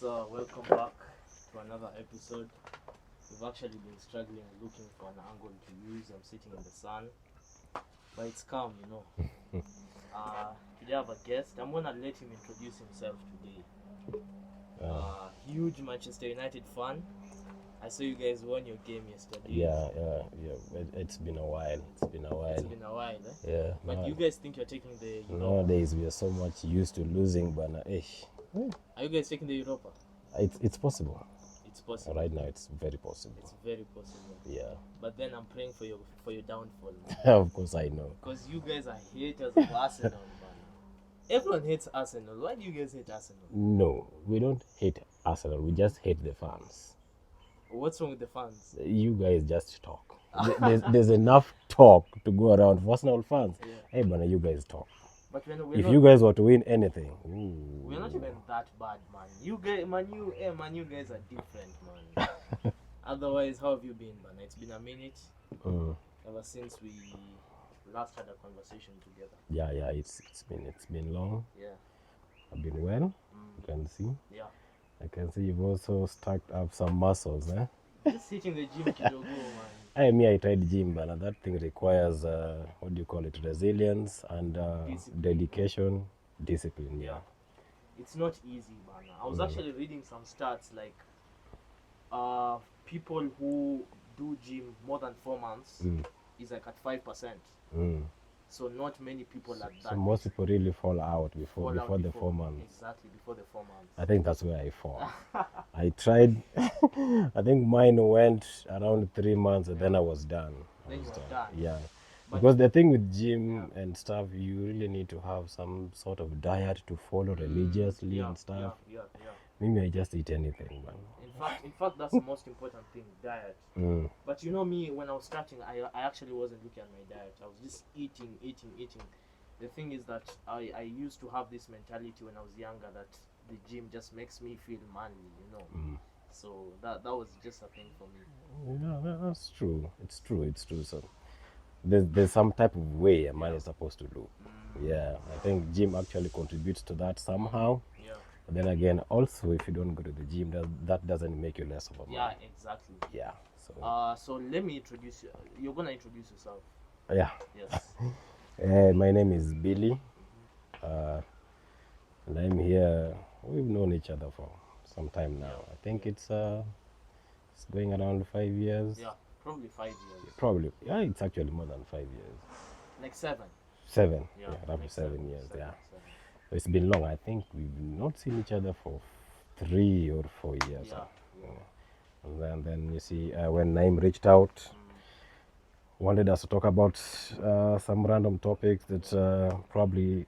So welcome back to another episode. We've actually been struggling looking for an angle to use. I'm sitting in the sun, but it's calm, you know. Today I have a guest. I'm gonna let him introduce himself today. Huge Manchester United fan. I saw you guys won your game yesterday. Yeah. It's been a while. It's been a while, eh? Yeah. But you guys think you're taking the Europa? Nowadays we are so much used to losing, but Are you guys taking the Europa? it's possible. It's possible. Right now, it's very possible. It's very possible. Yeah. But then I'm praying for your downfall. Of course, I know. Because you guys are haters of Arsenal, man. Everyone hates Arsenal. Why do you guys hate Arsenal? No, we don't hate Arsenal. We just hate the fans. What's wrong with the fans? You guys just talk. There's enough talk to go around for Arsenal fans. Yeah. Hey, man, you guys talk. But If you guys were to win anything, we're not even that bad, man. You guys, you guys are different, man. Otherwise, how have you been, man? It's been a minute ever since we last had a conversation together. Yeah. It's been long. Yeah. I've been well. You can see. Yeah. I can see you've also stacked up some muscles, eh? Just hitting the gym kidogo, man. I tried gym, but that thing requires, what do you call it, resilience and dedication, discipline, yeah. It's not easy, man. I was actually reading some stats, like, people who do gym more than 4 months is like at 5%. So not many people at that. So most people really fall out before the 4 months. Exactly, before the 4 months. I think that's where I fall. I tried, I think mine went around 3 months and then I was done. Then you were done. Yeah. Because the thing with gym and stuff, you really need to have some sort of diet to follow religiously and stuff. Yeah. Maybe I just eat anything, man. In fact, that's the most important thing, diet. But you know me, when I was starting, I actually wasn't looking at my diet. I was just eating. The thing is that I used to have this mentality when I was younger that the gym just makes me feel manly, you know. So that was just a thing for me. Yeah, that's true. It's true. So there's some type of way a man is supposed to look. Yeah, I think gym actually contributes to that somehow. Yeah. But then again, also if you don't go to the gym, that doesn't make you less of a man. Yeah, exactly. Yeah. So let me introduce you. You're gonna introduce yourself. Yeah. Yes. My name is Billy, and I'm here. We've known each other for some time now. I think it's going around 5 years. Yeah, probably 5 years. Probably. Yeah, it's actually more than 5 years. Like 7. 7. Yeah, roughly like 7 years. 7. So it's been long. I think we've not seen each other for 3 or 4 years. Yeah. And then you see, when Naim reached out, wanted us to talk about some random topics that probably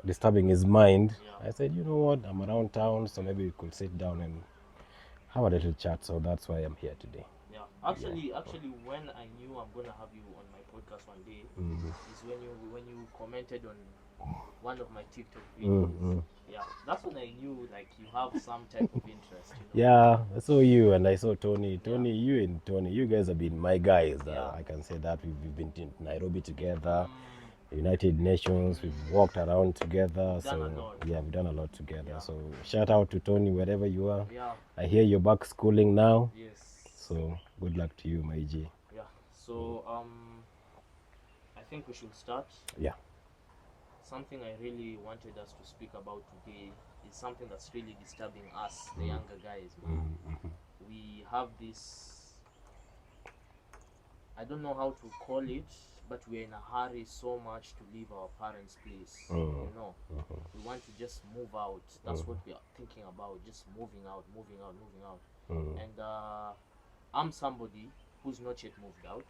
disturbing his mind. Yeah. I said, you know what, I'm around town, so maybe we could sit down and have a little chat. So that's why I'm here today. Yeah. Actually, when I knew I'm gonna have you on my podcast one day, is when you commented on one of my TikTok videos. Yeah, that's when I knew like you have some type of interest. You know? Yeah, I saw you and I saw Tony. You and Tony, you guys have been my guys. I can say that we've been in Nairobi together, United Nations. We've walked around together. We've done a lot together. Yeah. So shout out to Tony wherever you are. Yeah. I hear you're back schooling now. Yes. So good luck to you, my G. Yeah. So I think we should start. Yeah. Something I really wanted us to speak about today is something that's really disturbing us, the younger guys. We have this, I don't know how to call it, but we're in a hurry so much to leave our parents' place. You know, we want to just move out. That's what we are thinking about, just moving out. And I'm somebody who's not yet moved out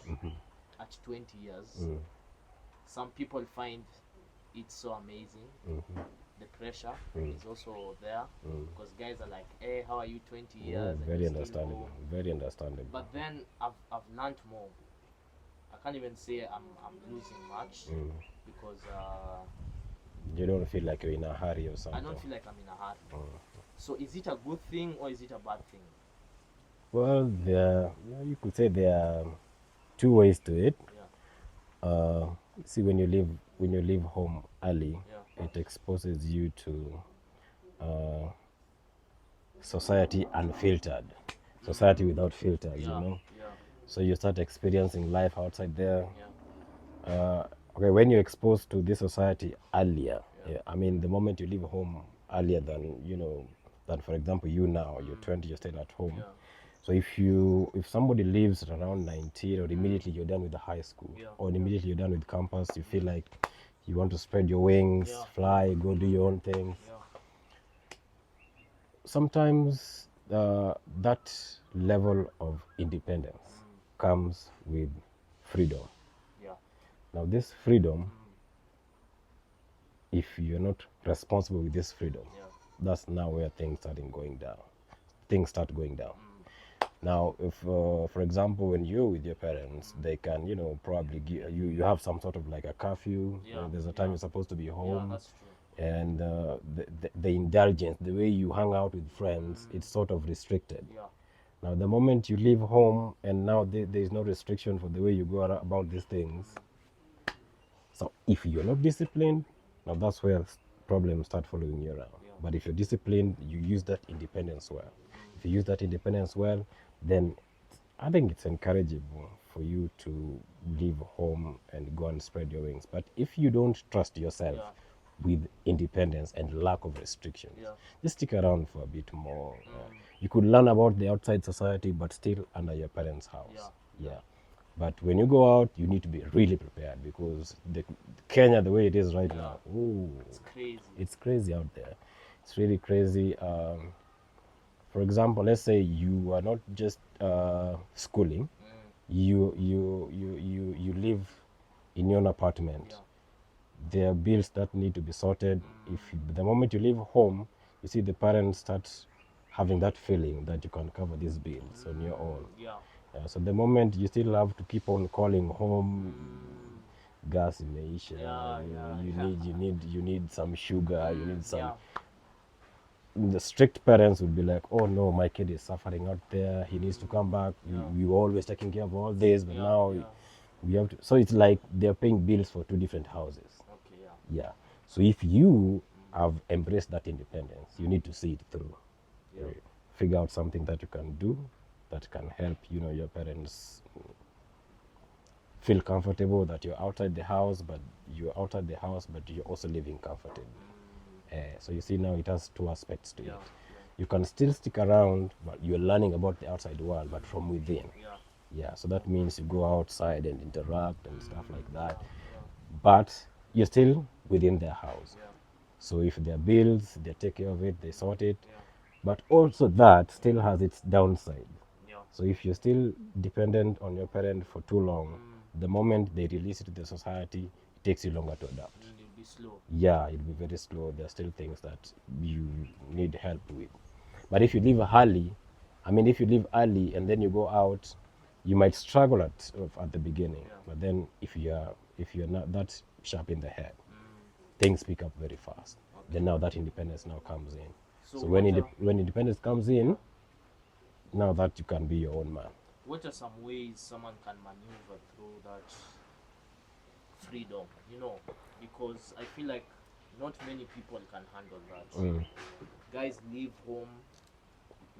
at 20 years. Some people find it's so amazing. The pressure is also there because guys are like, hey, how are you 20 years? Very understandable. Very understandable. But then I've learned more. I can't even say I'm losing much because you don't feel like you're in a hurry or something. I don't feel like I'm in a hurry. So is it a good thing or is it a bad thing? Well, you could say there are two ways to it. Yeah. See, when you leave home early, it exposes you to society unfiltered, society without filters, you know. So you start experiencing life outside there. Okay, when you're exposed to this society earlier, I mean, the moment you leave home earlier than, you know, than for example you now, you're 20, you're staying at home. So if somebody leaves at around 19, or immediately you're done with the high school, or immediately you're done with campus, you feel like you want to spread your wings, fly, go do your own things. Sometimes that level of independence comes with freedom. Now this freedom, if you're not responsible with this freedom, that's now where things start going down. Now, if for example, when you're with your parents, they can, you know, probably give you have some sort of like a curfew. There's a time you're supposed to be home. That's true. And the indulgence, the way you hang out with friends, it's sort of restricted. Now, the moment you leave home, and now there's no restriction for the way you go about these things. So if you're not disciplined, now that's where problems start following you around. But if you're disciplined, you use that independence well. If you use that independence well, then I think it's encourageable for you to leave home and go and spread your wings. But if you don't trust yourself with independence and lack of restrictions, just stick around for a bit more. You could learn about the outside society, but still under your parents' house. But when you go out, you need to be really prepared, because Kenya, the way it is right now, It's crazy. It's crazy out there. It's really crazy. For example, let's say you are not just schooling. You live in your own apartment. There are bills that need to be sorted. If the moment you leave home, you see the parents start having that feeling that you can cover these bills on your own. So the moment you still have to keep on calling home, gas imeisha, you need some sugar, you need some. The strict parents would be like, oh no, my kid is suffering out there, he needs to come back. We were always taking care of all this, but now we have to. So it's like they're paying bills for two different houses. So if you have embraced that independence, you need to see it through. Figure out something that you can do that can help, you know, your parents feel comfortable that you're outside the house, but you're also living comfortably. So you see, now it has two aspects to it. You can still stick around, but you're learning about the outside world, but from within. So that means you go outside and interact and stuff like that. But you're still within their house. So if there are bills, they take care of it, they sort it. But also that still has its downside. So if you're still dependent on your parent for too long, the moment they release it to the society, it takes you longer to adapt. It'll be slow. It'll be very slow. There are still things that you need help with. But if you leave early, and then you go out, you might struggle at the beginning. But then if you're not that sharp in the head, things pick up very fast. Then now that independence now comes in. So when independence comes in, now that you can be your own man. What are some ways someone can maneuver through that freedom, you know? Because I feel like not many people can handle that. Guys leave home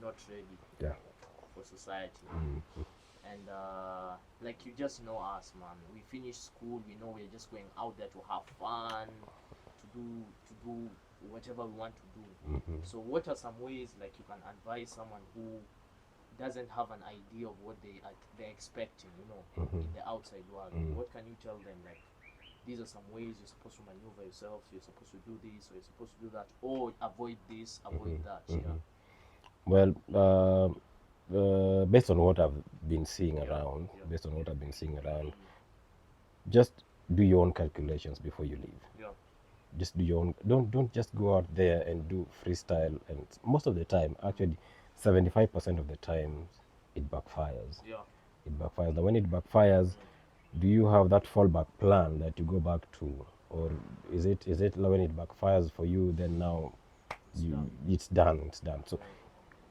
not ready for society. And like, you just know us, man. We finish school, we know we're just going out there to have fun, to do whatever we want to do. So what are some ways, like, you can advise someone who doesn't have an idea of what they're expecting, you know, in the outside world? What can you tell them? Like, these are some ways you're supposed to maneuver yourself, you're supposed to do this, or you're supposed to do that, or avoid this, avoid that. Well, based on what I've been seeing around, just do your own calculations before you leave. Just do your own. Don't just go out there and do freestyle. And most of the time, actually, 75% of the time, it backfires. It backfires. Now, when it backfires, do you have that fallback plan that you go back to, or is it when it backfires for you, then now it's done. So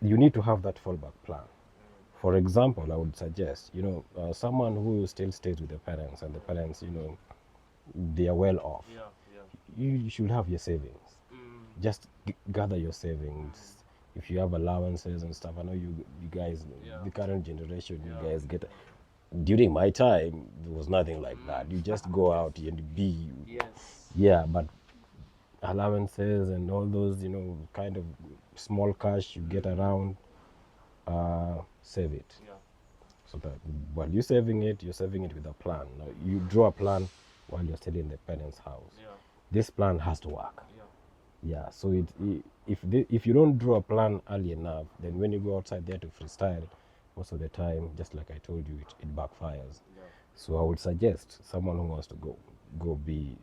you need to have that fallback plan. For example, I would suggest, you know, someone who still stays with the parents, and the parents, you know, they are well off. You should have your savings. Just gather your savings. if you have allowances and stuff. I know you guys, Yeah. the current generation, Yeah. you guys get. During my time, there was nothing like that. You just go out and be. Yes. Yeah, but allowances and all those, kind of small cash you get around, save it. Yeah. So that while you're saving it with a plan. Now you draw a plan while you're still in the parents' house. Yeah. This plan has to work. Yeah. Yeah. So if you don't draw a plan early enough, then when you go outside there to freestyle, most of the time, just like I told you, it backfires. Yeah. So I would suggest someone who wants to go be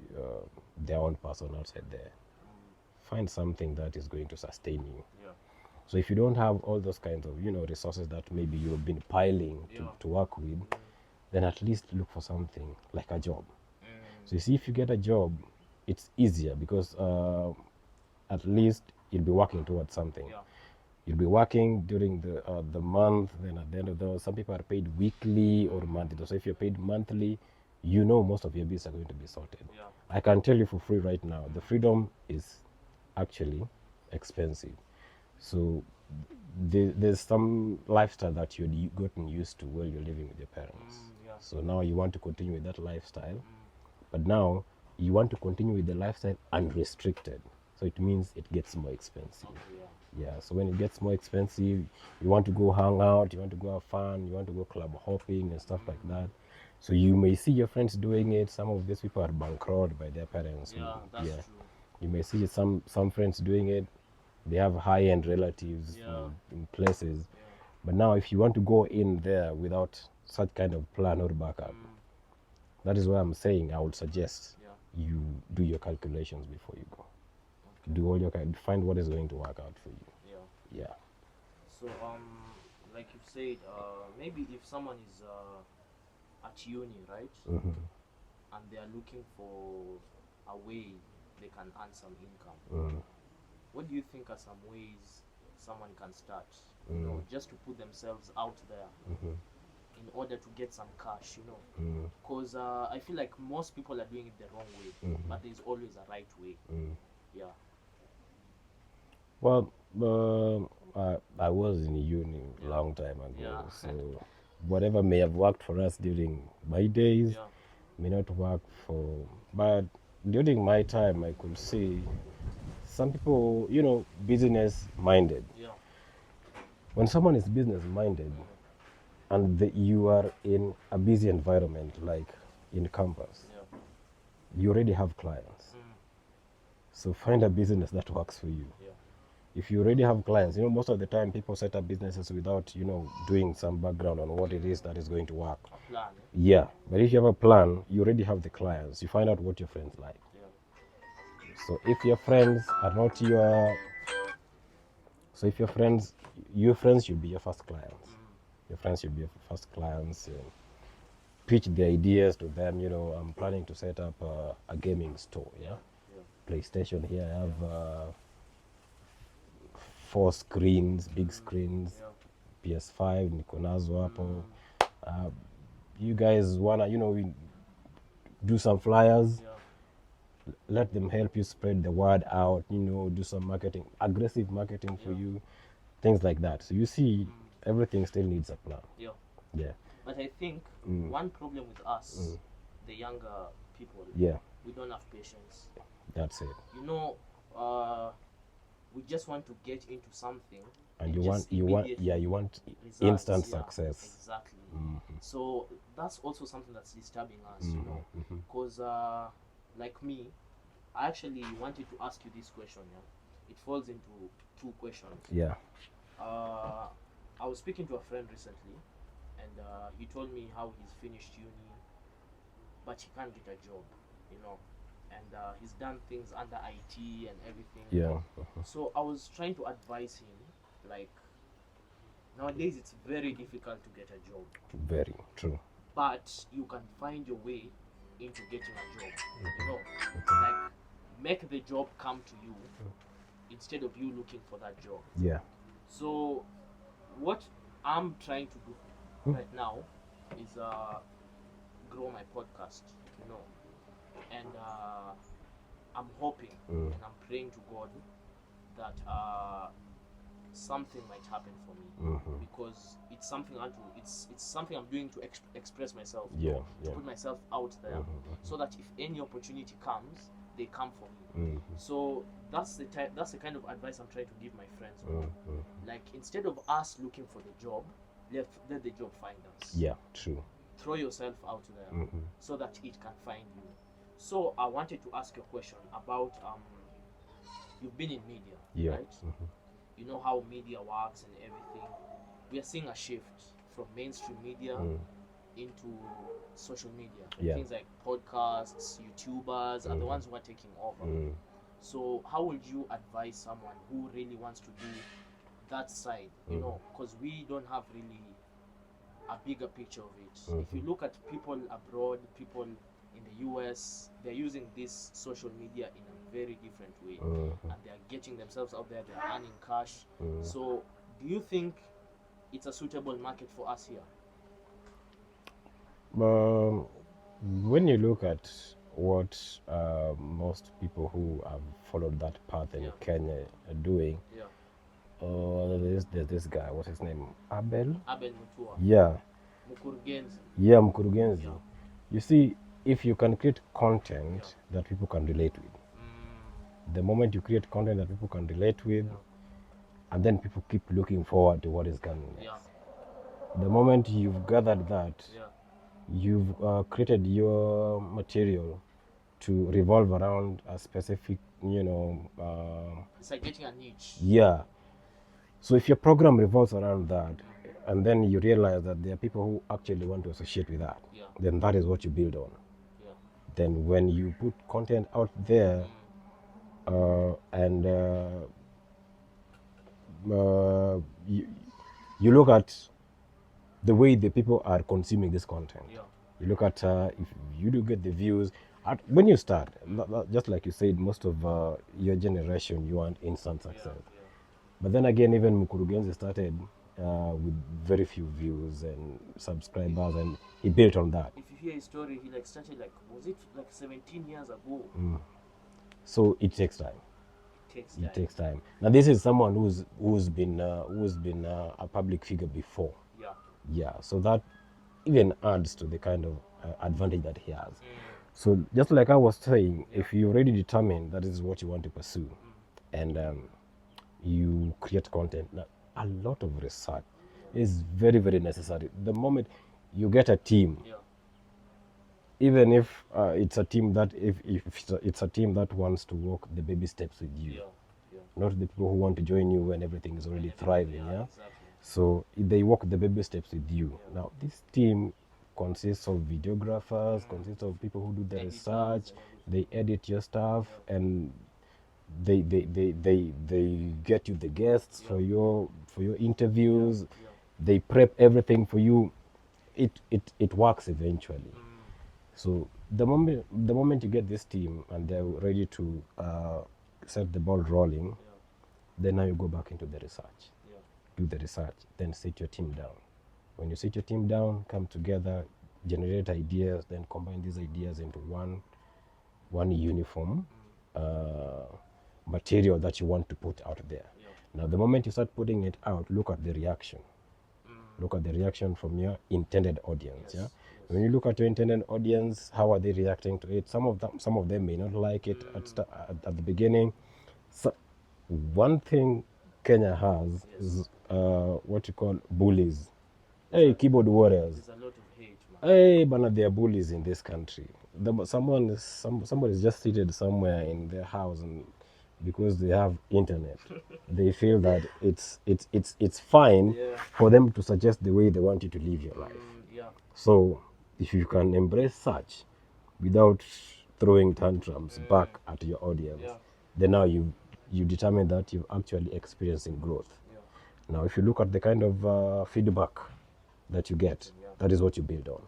their own person outside there. Find something that is going to sustain you. Yeah. So if you don't have all those kinds of resources that maybe you've been piling to work with, then at least look for something like a job. So you see, if you get a job, it's easier because at least you'll be working towards something. Yeah. You'll be working during the month, then at the end of some people are paid weekly or monthly. So if you're paid monthly, most of your bills are going to be sorted. Yeah. I can tell you for free right now, the freedom is actually expensive. So there's some lifestyle that you've gotten used to while you're living with your parents. Yeah. So now you want to continue with that lifestyle, but now you want to continue with the lifestyle unrestricted. So it means it gets more expensive. Okay, Yeah, so when it gets more expensive, you want to go hang out, you want to go have fun, you want to go club hopping and stuff like that. So you may see your friends doing it. Some of these people are bankrupted by their parents. Yeah, that's true. You may see some friends doing it. They have high-end relatives in places. But now if you want to go in there without such kind of plan or backup, that is why I'm saying I would suggest you do your calculations before you go. Do all your find what is going to work out for you. Yeah. So like you said, maybe if someone is at uni, right, and they are looking for a way they can earn some income, what do you think are some ways someone can start, just to put themselves out there in order to get some cash, because I feel like most people are doing it the wrong way, but there's always a right way. Yeah. Well, I was in uni a long time ago, so whatever may have worked for us during my days may not work but during my time, I could see some people, business minded. Yeah. When someone is business minded and you are in a busy environment like in campus, you already have clients. So find a business that works for you. If you already have clients, most of the time people set up businesses without, doing some background on what it is that is going to work. A plan. Yeah, but if you have a plan, you already have the clients. You find out what your friends like. So if your friends are not your friends should be your first clients. Your friends should be your first clients. Pitch the ideas to them. I'm planning to set up a gaming store. PlayStation here. I have 4 screens, big screens. PS5 niko nazo hapo. You guys wanna we do some flyers. Let them help you spread the word out, do some marketing, aggressive marketing for you, things like that. So you see, everything still needs a plan. Yeah. But I think one problem with us, the younger people, we don't have patience. That's it. We just want to get into something, and you want results, instant success. Exactly. So that's also something that's disturbing us, because like me, I actually wanted to ask you this question. It falls into 2 questions. I was speaking to a friend recently, and he told me how he's finished uni, but he can't get a job, and he's done things under IT and everything. So I was trying to advise him, like, nowadays it's very difficult to get a job. Very true. But you can find your way into getting a job. Like, make the job come to you instead of you looking for that job. So what I'm trying to do right now is grow my podcast, and I'm hoping and I'm praying to God that something might happen for me, because it's something it's something I'm doing to express myself, to put myself out there, so that if any opportunity comes, they come for me. So that's the kind of advice I'm trying to give my friends. Like, instead of us looking for the job, let the job find us. Yeah, true. Throw yourself out there, so that it can find you. So I wanted to ask you a question about you've been in media, right? You know how media works and everything. We are seeing a shift from mainstream media into social media. Things like podcasts, YouTubers are the ones who are taking over. So how would you advise someone who really wants to do that side? You know, because we don't have really a bigger picture of it. If you look at people abroad, people in the US, they're using this social media in a very different way, and they're getting themselves out there, they're earning cash. So do you think it's a suitable market for us here? When you look at what most people who have followed that path in Kenya are doing, there's this guy, what's his name? Abel Mutua. Yeah. Mkurugenzi. Yeah. You see, if you can create content that people can relate with, the moment you create content that people can relate with, and then people keep looking forward to what is coming next. The moment you've gathered that, you've created your material to revolve around a specific, it's like getting a niche. Yeah. So if your program revolves around that, and then you realize that there are people who actually want to associate with that, then that is what you build on. Then when you put content out there, and you look at the way the people are consuming this content. You look at if you do get the views. When you start, just like you said, most of your generation, you want instant success. But then again, even Mkurugenzi started with very few views and subscribers, and he built on that. If you hear his story, he started was it 17 years ago? So it takes time. It takes time. Now this is someone who's been a public figure before. Yeah. So that even adds to the kind of advantage that he has. So just like I was saying, if you already determine that is what you want to pursue, and you create content, now a lot of research is very, very necessary. The moment you get a team, even if it's a team that if it's a team that wants to walk the baby steps with you, not the people who want to join you when everything is already thriving. Exactly. So they walk the baby steps with you. Now this team consists of videographers, consists of people who do the research, they edit your stuff, and they get you the guests for your interviews. They prep everything for you. It works eventually. So the moment you get this team and they're ready to set the ball rolling, then now you go back into the research. Do the research, then sit your team down. When you sit your team down, come together, generate ideas, then combine these ideas into one uniform material that you want to put out there. Now the moment you start putting it out, look at the reaction. Look at the reaction from your intended audience. When you look at your intended audience, how are they reacting to it? Some of them may not like it at the beginning. So one thing Kenya has is what you call bullies. Hey, keyboard warriors. There's a lot of hate, man. Hey, but there are bullies in this country. Somebody is just seated somewhere in their house, and because they have internet, they feel that it's fine for them to suggest the way they want you to live your life. So if you can embrace such without throwing tantrums back at your audience, then now you determine that you're actually experiencing growth. Now if you look at the kind of feedback that you get, that is what you build on.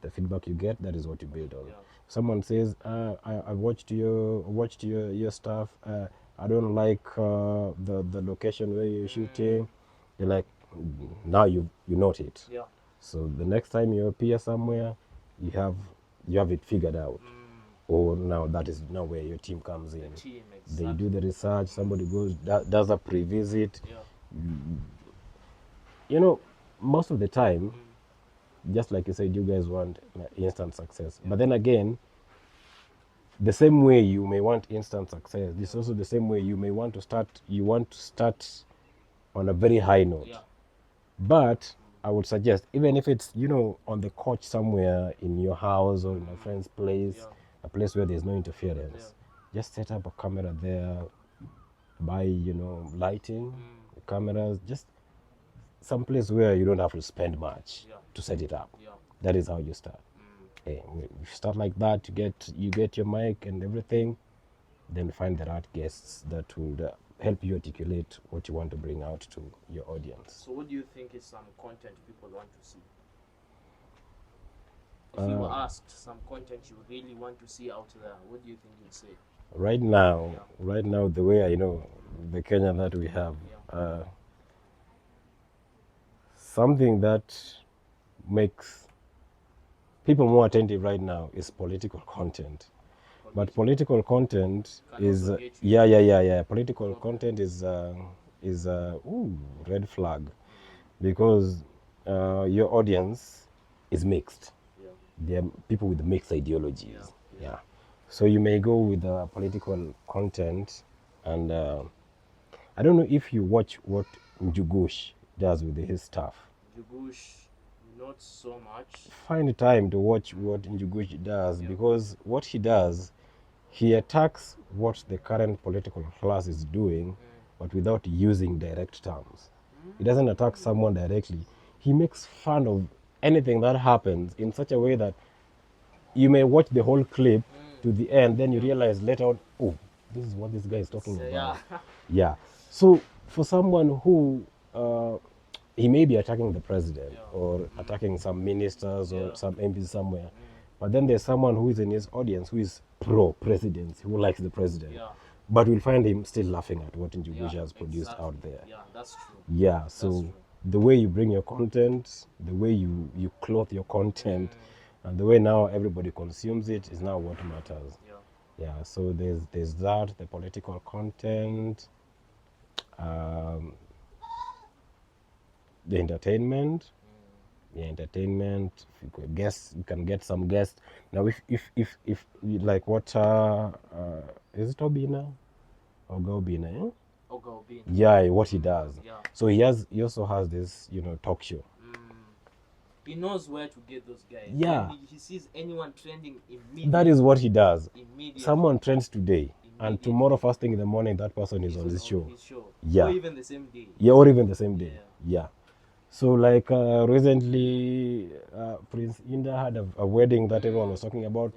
The feedback you get, that is what you build on. Someone says, I watched your stuff, I don't like the location where you're shooting. You're like, now you note it. So the next time you appear somewhere, you have it figured out. Or now that is now where your team comes in. Exactly. They do the research, somebody goes, does a pre-visit, you know, most of the time, just like you said, you guys want instant success. But then again, the same way you may want instant success, this is also the same way you may want to start. You want to start on a very high note. Yeah. But I would suggest, even if it's, you know, on the couch somewhere in your house or in a friend's place, Yeah. a place where there's no interference, just set up a camera there, buy, you know, lighting, cameras, just some place where you don't have to spend much to set it up. Yeah. That is how you start. You start like that, you get your mic and everything, then find the right guests that will help you articulate what you want to bring out to your audience. So what do you think is some content people want to see? If you were asked some content you really want to see out there, what do you think you'd say? Right now, the way I know the Kenya that we have, something that makes people more attentive right now is political content. But political content is political content is red flag, because your audience is mixed. They're people with mixed ideologies. So you may go with political content, and I don't know if you watch what Njugush does with his stuff. Njugush, not so much. Find time to watch what Njugush does, because what he does, he attacks what the current political class is doing, but without using direct terms. He doesn't attack someone directly. He makes fun of anything that happens in such a way that you may watch the whole clip to the end, then you realize later on, oh, this is what this guy is talking about. So for someone who he may be attacking the president or attacking some ministers or some MPs somewhere, but then there's someone who is in his audience who is pro-president, who likes the president, but we'll find him still laughing at what Njugush has produced out there. Yeah, that's true. Yeah, so the way you bring your content, the way you clothe your content, and the way now everybody consumes it is now what matters. Yeah, so there's that, the political content, the entertainment. Entertainment. If you could guess, you can get some guests. Now, if you like what is it Obina or Gobina? Eh? Obina. Yeah, what he does. So he also has this, you know, talk show. He knows where to get those guys. Yeah. He sees anyone trending immediately. That is what he does. Immediately. Someone trends today, and tomorrow first thing in the morning, that person is on his show. Yeah. Or even the same day. Yeah, or even the same day. Yeah. So like recently, Prince Inda had a wedding that everyone was talking about.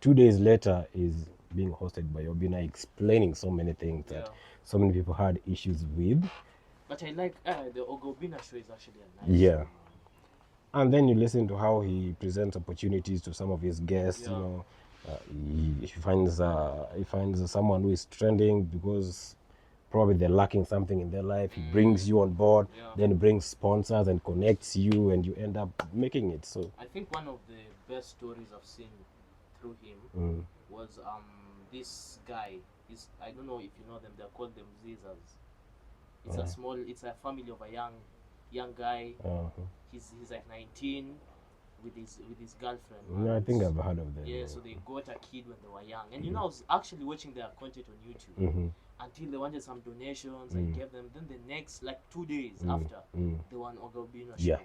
2 days later is being hosted by Obina, explaining so many things that so many people had issues with. But I like the Ogobina show is actually a nice show. And then you listen to how he presents opportunities to some of his guests. You know, he finds someone who is trending because probably they're lacking something in their life. He brings you on board, then brings sponsors and connects you, and you end up making it. So I think one of the best stories I've seen through him was this guy. I don't know if you know them. They're called them Zizas. It's a family of a young guy. He's like 19 with his girlfriend. No, I think I've heard of them. Yeah, so they got a kid when they were young, and you know, I was actually watching their content on YouTube until they wanted some donations. I gave them. Then the next, like 2 days after, they were on Ogobino show.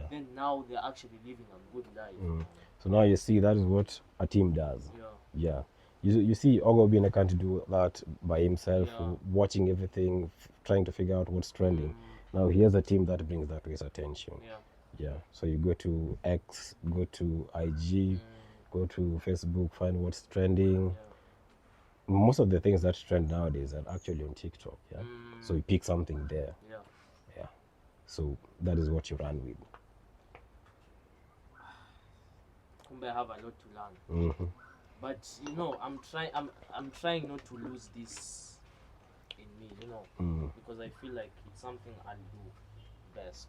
Then now they're actually living a good life. So now you see, that is what a team does. Yeah. You see, Ogobina can't do that by himself, watching everything, trying to figure out what's trending. Now he has a team that brings that to his attention. Yeah. So you go to X, go to IG, go to Facebook, find what's trending. Most of the things that trend nowadays are actually on TikTok. So you pick something there. Yeah. So that is what you run with. I have a lot to learn. But you know, I'm trying not to lose this in me, you know, because I feel like it's something I'll do best.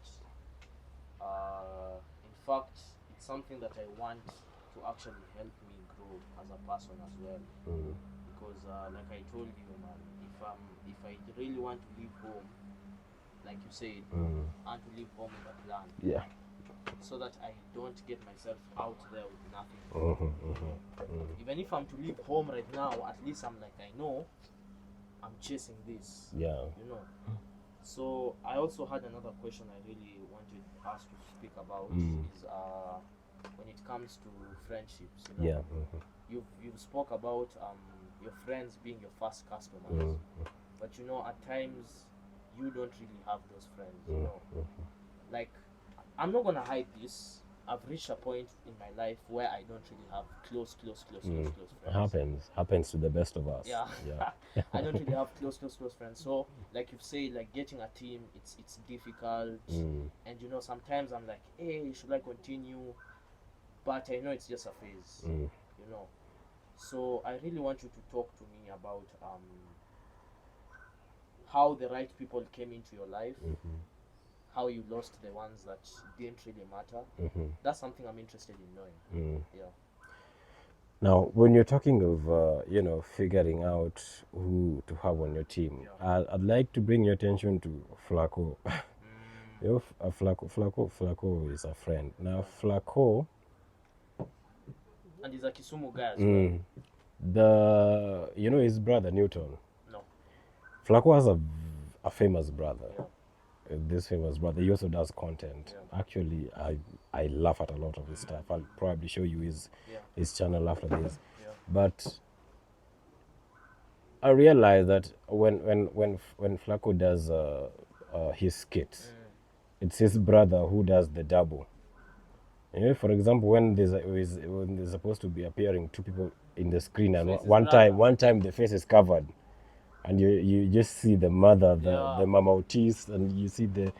In fact, it's something that I want to actually help me grow as a person as well. Because like I told you, man, if I really want to leave home like you said, I want to leave home with a plan. Yeah. So that I don't get myself out there with nothing. Even if I'm to leave home right now, at least I'm like, I know I'm chasing this. Yeah. You know. So I also had another question I really wanted us to speak about is when it comes to friendships. You know, Yeah. you've spoke about your friends being your first customers, but you know, at times you don't really have those friends. You know, like, I'm not gonna hide this. I've reached a point in my life where I don't really have close friends. Happens to the best of us. Yeah. I don't really have close friends. So, like you've said, like getting a team, it's difficult. And you know, sometimes I'm like, hey, should I continue? But I know it's just a phase. You know. So I really want you to talk to me about how the right people came into your life. How you lost the ones that didn't really matter. That's something I'm interested in knowing. Yeah. Now, when you're talking of, figuring out who to have on your team, I'd like to bring your attention to Flacco. Flacco is a friend. Now, Flacco. And he's a Kisumu guy as well. His brother Newton. No. Flacco has a famous brother. Yeah. This famous brother, he also does content. Actually, I laugh at a lot of his stuff. I'll probably show you his channel after this. But I realize that when Flacco does his skits, it's his brother who does the double. For example, when there's supposed to be appearing two people in the screen, and one time the face is covered. And you just see the mother, the Mama Otis, and you see the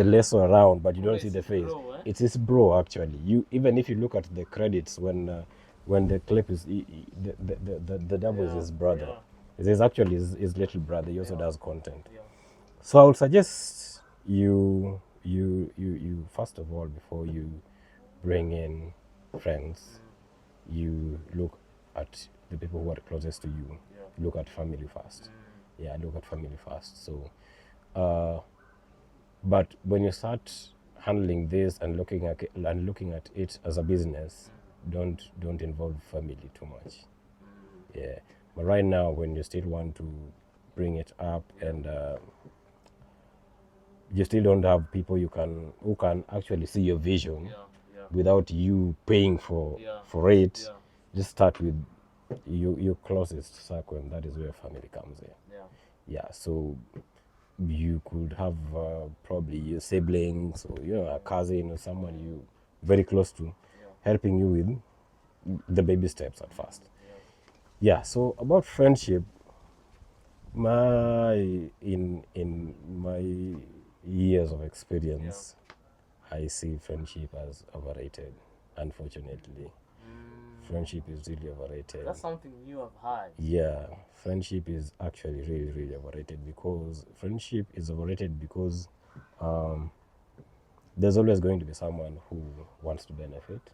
lasso around, but you don't see the face. Bro, It's his bro, actually. Even if you look at the credits when the clip is the double is his brother. It is actually his little brother. He also does content. So I would suggest you first of all, before you bring in friends, you look at the people who are closest to you. Look at family first. Look at family first. So, but when you start handling this and looking at it as a business, don't involve family too much. Yeah. But right now, when you still want to bring it up and you still don't have people who can actually see your vision without you paying for it, just start with your closest circle, and that is where family comes in. So you could have probably your siblings or a cousin or someone you very close to helping you with the baby steps at first. So about friendship, in my years of experience, I see friendship as overrated, unfortunately. Friendship is really overrated. That's something you have heard. Yeah, friendship is actually really, really overrated, because friendship is overrated because there's always going to be someone who wants to benefit,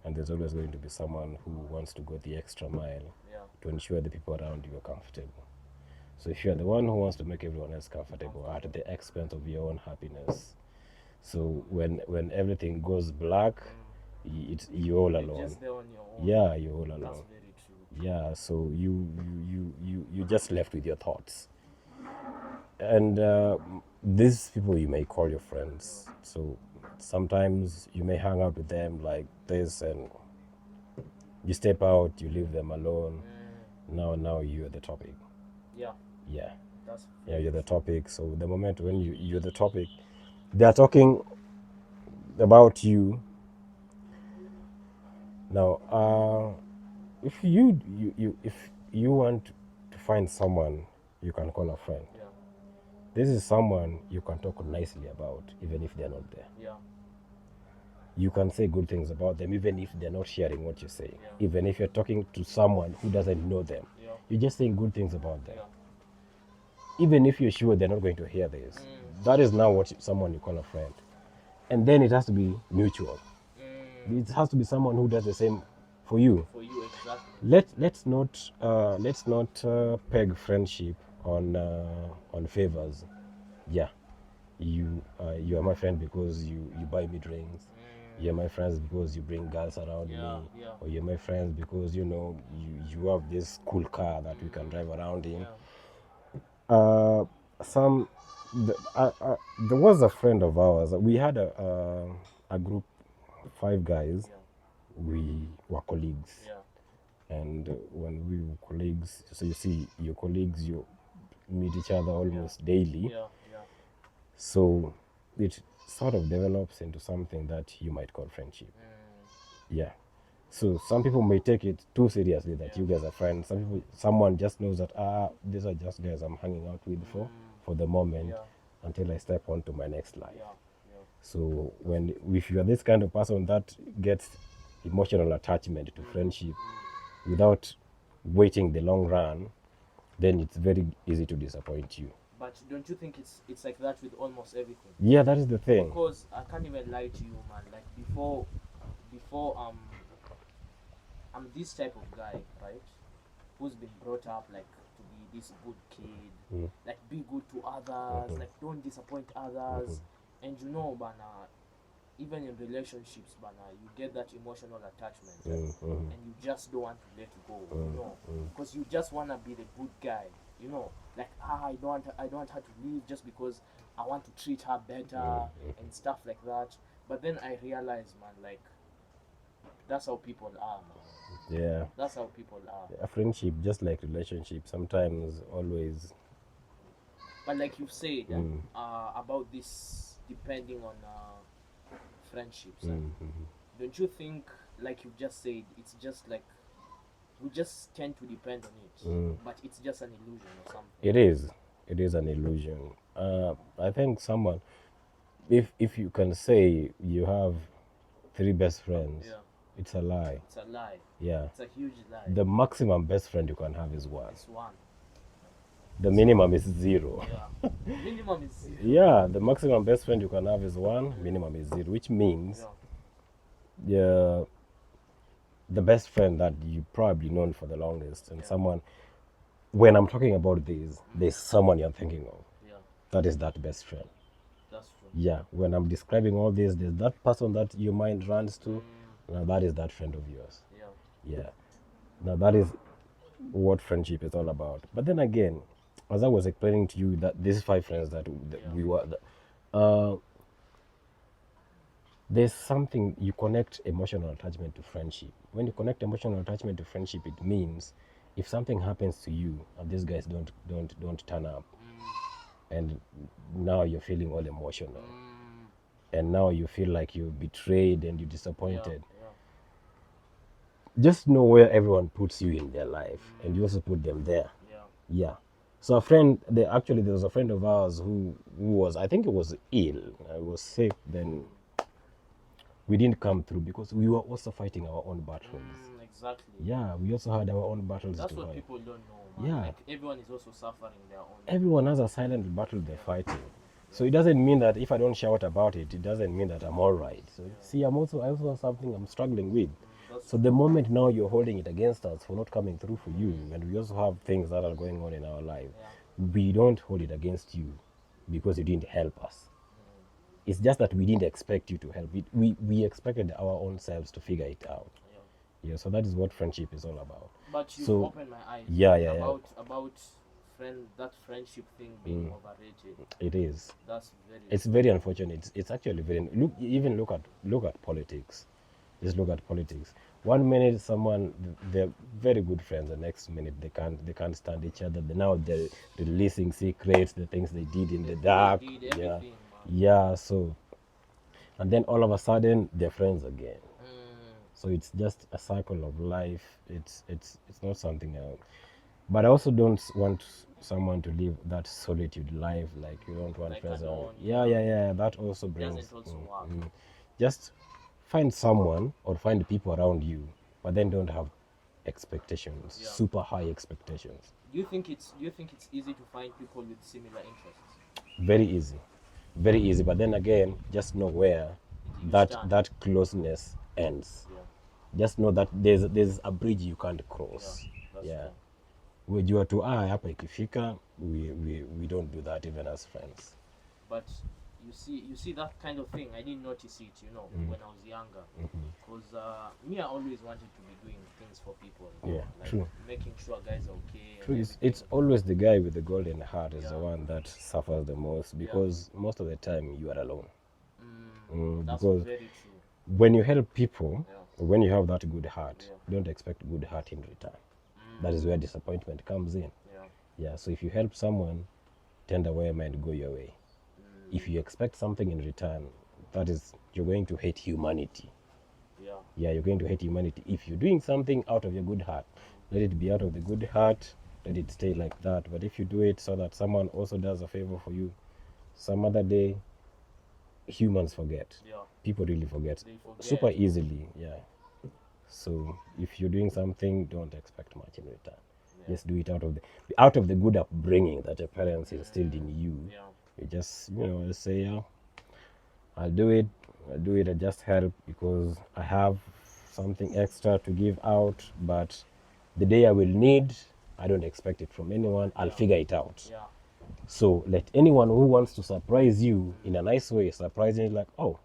and there's always going to be someone who wants to go the extra mile to ensure the people around you are comfortable. So if you're the one who wants to make everyone else comfortable at the expense of your own happiness, so when everything goes black, you're all alone. You're just there on your own. Yeah, you're all alone. That's very true. Yeah, so you just left with your thoughts. And these people you may call your friends. So sometimes you may hang out with them like this, and you step out, you leave them alone. Now you're the topic. Yeah. You're the topic. So the moment when you're the topic, they are talking about you. Now, if you want to find someone you can call a friend, this is someone you can talk nicely about, even if they're not there. You can say good things about them, even if they're not sharing what you say. Even if you're talking to someone who doesn't know them, you're just saying good things about them. Even if you're sure they're not going to hear this, that is now someone you call a friend. And then it has to be mutual. It has to be someone who does the same for you. For you, exactly. Let's not peg friendship on favors. you are my friend because you buy me drinks. You're my friends because you bring girls around me, or you're my friends because you have this cool car that we can drive around in. Some there was a friend of ours. We had a group, 5 guys. We were colleagues, and when we were colleagues, so you see, your colleagues, you meet each other almost daily. So it sort of develops into something that you might call friendship. Yeah. So some people may take it too seriously that you guys are friends. Someone just knows that these are just guys I'm hanging out with for the moment until I step on to my next life. So if you are this kind of person that gets emotional attachment to friendship without waiting the long run, then it's very easy to disappoint you. But don't you think it's like that with almost everything? Yeah, that is the thing. Because I can't even lie to you, man. Like before I'm this type of guy, right? Who's been brought up like to be this good kid, like be good to others, like don't disappoint others. And you know, Bana, even in relationships, Bana, you get that emotional attachment, and you just don't want to let it go, you know, because you just wanna be the good guy, you know, like I don't want her to leave just because I want to treat her better and stuff like that. But then I realize, man, like that's how people are, man. Yeah. That's how people are. A friendship, just like relationship, sometimes always. But like you said, about this depending on friendships, don't you think, like you just said, it's just like we just tend to depend on it, but it's just an illusion or something? It is an illusion. I think someone, if you can say you have 3 best friends, it's a lie. It's a lie. Yeah. It's a huge lie. The maximum best friend you can have is 1. It's 1. The minimum is 0. Yeah. Minimum is 0. Yeah, the maximum best friend you can have is 1, minimum is 0, which means the best friend that you probably known for the longest, and someone, when I'm talking about this, there's someone you're thinking of. That is that best friend. That's true. Yeah, when I'm describing all this, there's that person that your mind runs to. Now that is that friend of yours. Yeah. Now that is what friendship is all about. But then again, as I was explaining to you, that these 5 friends that we were, there's something, you connect emotional attachment to friendship. When you connect emotional attachment to friendship, it means if something happens to you and these guys don't turn up, and now you're feeling all emotional, and now you feel like you're betrayed and you're disappointed. Just know where everyone puts you in their life, and you also put them there. Yeah. So there was a friend of ours who was, I think it was ill, I was sick, then we didn't come through because we were also fighting our own battles. Exactly. Yeah, we also had our own battles. That's to what fight. people don't know, man. Yeah. Like everyone is also suffering their own. Everyone has a silent battle they're fighting. So it doesn't mean that if I don't shout about it, it doesn't mean that I'm all right. So see, I also have something I'm struggling with. So the moment now you're holding it against us for not coming through for you, and we also have things that are going on in our life, we don't hold it against you because you didn't help us. It's just that we didn't expect you to help. We expected our own selves to figure it out. Yeah, so that is what friendship is all about. But you opened my eyes. About that friendship thing being overrated. It is. It's very unfortunate. It's actually very. Look at politics. Just look at politics. 1 minute they're very good friends. The next minute they can't stand each other. They're releasing secrets, the things they did in the dark. Yeah. So, and then all of a sudden they're friends again. So it's just a cycle of life. It's not something else. But I also don't want someone to live that solitude life, like you don't want friends. Yeah. That also brings. Just find someone or find people around you, but then don't have expectations, super high expectations. Do you think it's easy to find people with similar interests? Very easy. But then again, just know where that closeness ends. Just know that there's a bridge you can't cross. Wejua tu hapa ikifika, we don't do that even as friends. But you see that kind of thing. I didn't notice it, you know, when I was younger, because me, I always wanted to be doing things for people. You know, Yeah, like true. making sure guys are okay. And True. It's everything. always the guy with the golden heart is the Yeah. one that suffers the most, because most of the time you are alone. That's Because very true. when you help people, Yeah. when you have that good heart, Yeah. don't expect good heart in return. That is where disappointment comes in. Yeah. Yeah, so if you help someone, tend away and go your way. If you expect something in return, that is, you're going to hate humanity. Yeah. Yeah, you're going to hate humanity. If you're doing something out of your good heart, let it be out of the good heart, let it stay like that. But if you do it so that someone also does a favor for you, some other day, humans forget. Yeah. People really forget. They forget. Super easily, yeah. So if you're doing something, don't expect much in return. Yeah. Just do it out of the good upbringing that your parents instilled in you. Yeah. You just, say, yeah, I'll do it. I just help because I have something extra to give out. But the day I will need, I don't expect it from anyone. I'll figure it out. Yeah. So let anyone who wants to surprise you in a nice way surprise you, like, oh,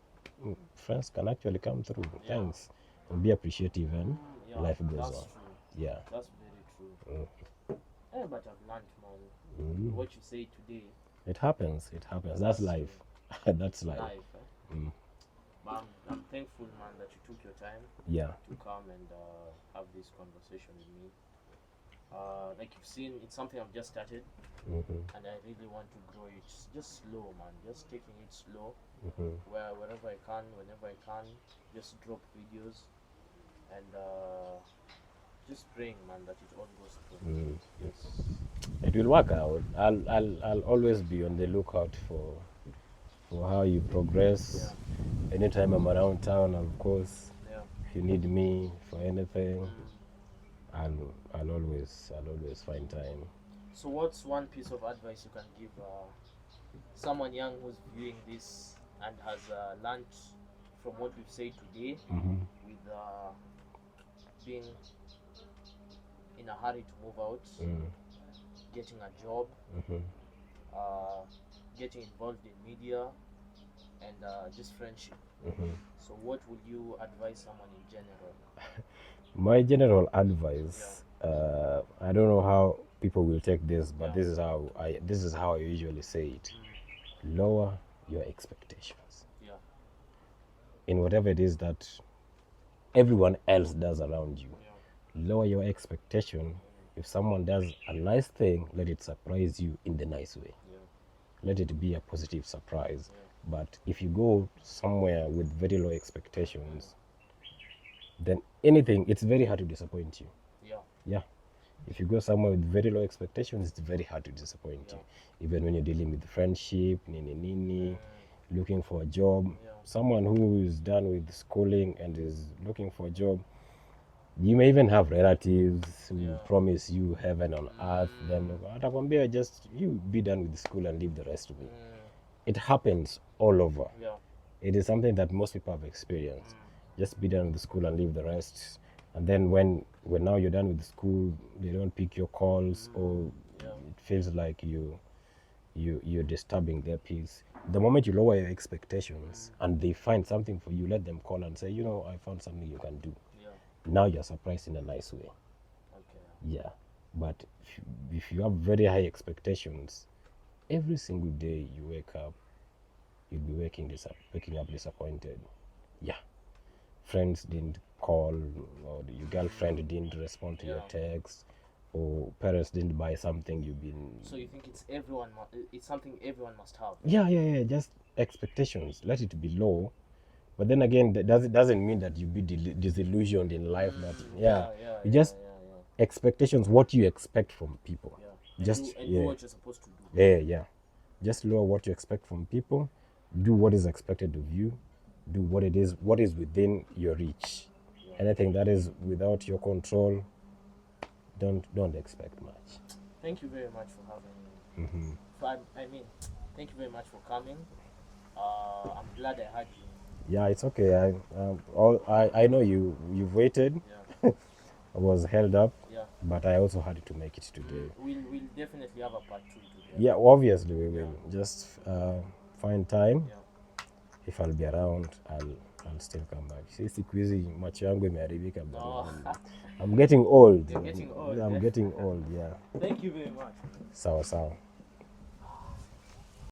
friends can actually come through. Thanks. And be appreciative, and Yeah, life goes that's on. true. Yeah. That's very true. But I've learned, man. What you say today. It happens. That's life. That's life. But I'm thankful, man, that you took your time Yeah. to come and have this conversation with me. Like you've seen, it's something I've just started, and I really want to grow it. Just slow, man. Just taking it slow. Wherever I can, whenever I can, just drop videos, and just praying, man, that it all goes through. Yes. It will work out. I'll always be on the lookout for how you progress. Anytime I'm around town, of course. Yeah. If you need me for anything, I'll always find time. So, what's one piece of advice you can give someone young who's viewing this and has learned from what we've said today, with being in a hurry to move out, getting a job, getting involved in media, and just friendship? So, what would you advise someone in general? My general advice, I don't know how people will take this, but this is how I usually say it. Lower your expectations. Yeah. In whatever it is that everyone else does around you. Yeah. Lower your expectation. If someone does a nice thing, let it surprise you in the nice way. Yeah. Let it be a positive surprise. But if you go somewhere with very low expectations, then it's very hard to disappoint you. Yeah. If you go somewhere with very low expectations, it's very hard to disappoint you. Even when you're dealing with friendship, looking for a job. Someone who is done with schooling and is looking for a job, you may even have relatives who promise you heaven on earth. Then atakwambia, just you be done with school and leave the rest to me. It happens all over. It is something that most people have experienced. Just be done with school and leave the rest. And then when now you're done with school, they don't pick your calls, or it feels like you're disturbing their peace. The moment you lower your expectations and they find something for you, let them call and say, I found something you can do. Now you're surprised in a nice way. Okay. Yeah. But if you have very high expectations, every single day you wake up, you'll be waking up disappointed. Yeah. Friends didn't call, or your girlfriend didn't respond to your text, or parents didn't buy something you've been. So you think it's something everyone must have? Yeah. Just expectations. Let it be low. But then again, that doesn't mean that you be disillusioned in life. Expectations, what you expect from people. Do what you're supposed to do. Yeah. Just lower what you expect from people. Do what is expected of you. Do what is within your reach. Anything that is without your control, don't expect much. Thank you very much for having me. Thank you very much for coming. I'm glad I had you. Yeah, it's okay. I know you've waited. I was held up, but I also had to make it today. We'll definitely have a part 2 today. Yeah, obviously we will. Just find time. Yeah. If I'll be around, I'll still come back. See, siku hizi macho yangu imeharibika. I'm getting old. You're getting old. I'm getting old, yeah. Thank you very much. Sawa sawa.